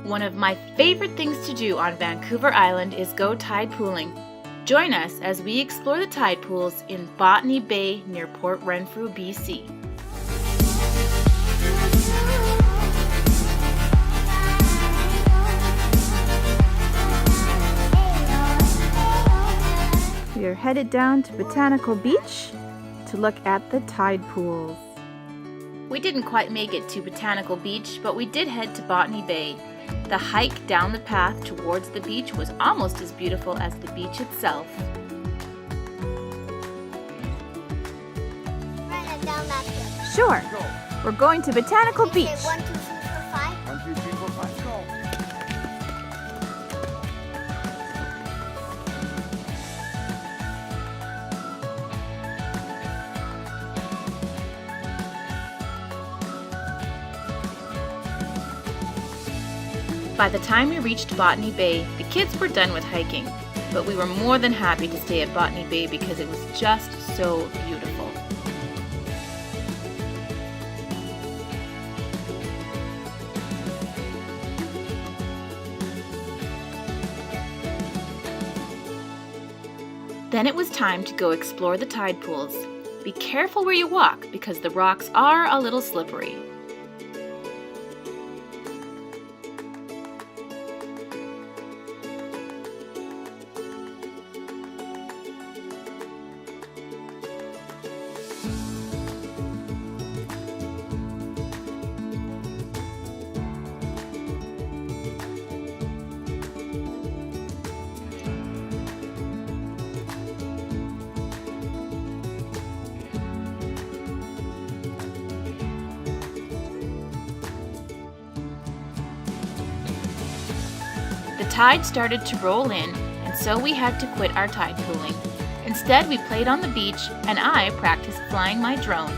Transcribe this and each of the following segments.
One of my favorite things to do on Vancouver Island is go tide pooling. Join us as we explore the tide pools in Botany Bay near Port Renfrew, BC. We are headed down to Botanical Beach to look at the tide pools. We didn't quite make it to Botanical Beach, but we did head to Botany Bay. The hike down the path towards the beach was almost as beautiful as the beach itself. Sure. We're going to Botanical Beach. 1, 2, 3, 4, 5. 1, 2, 3, 4, 5, go. By the time we reached Botany Bay, the kids were done with hiking, but we were more than happy to stay at Botany Bay because it was just so beautiful. Then it was time to go explore the tide pools. Be careful where you walk because the rocks are a little slippery. The tide started to roll in, and so we had to quit our tide pooling. Instead, we played on the beach, and I practiced flying my drone.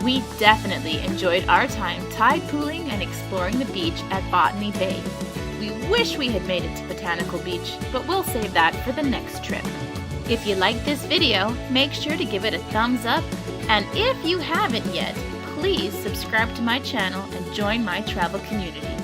We definitely enjoyed our time tide pooling and exploring the beach at Botany Bay. We wish we had made it to Botanical Beach, but we'll save that for the next trip. If you liked this video, make sure to give it a thumbs up, and if you haven't yet, please subscribe to my channel and join my travel community.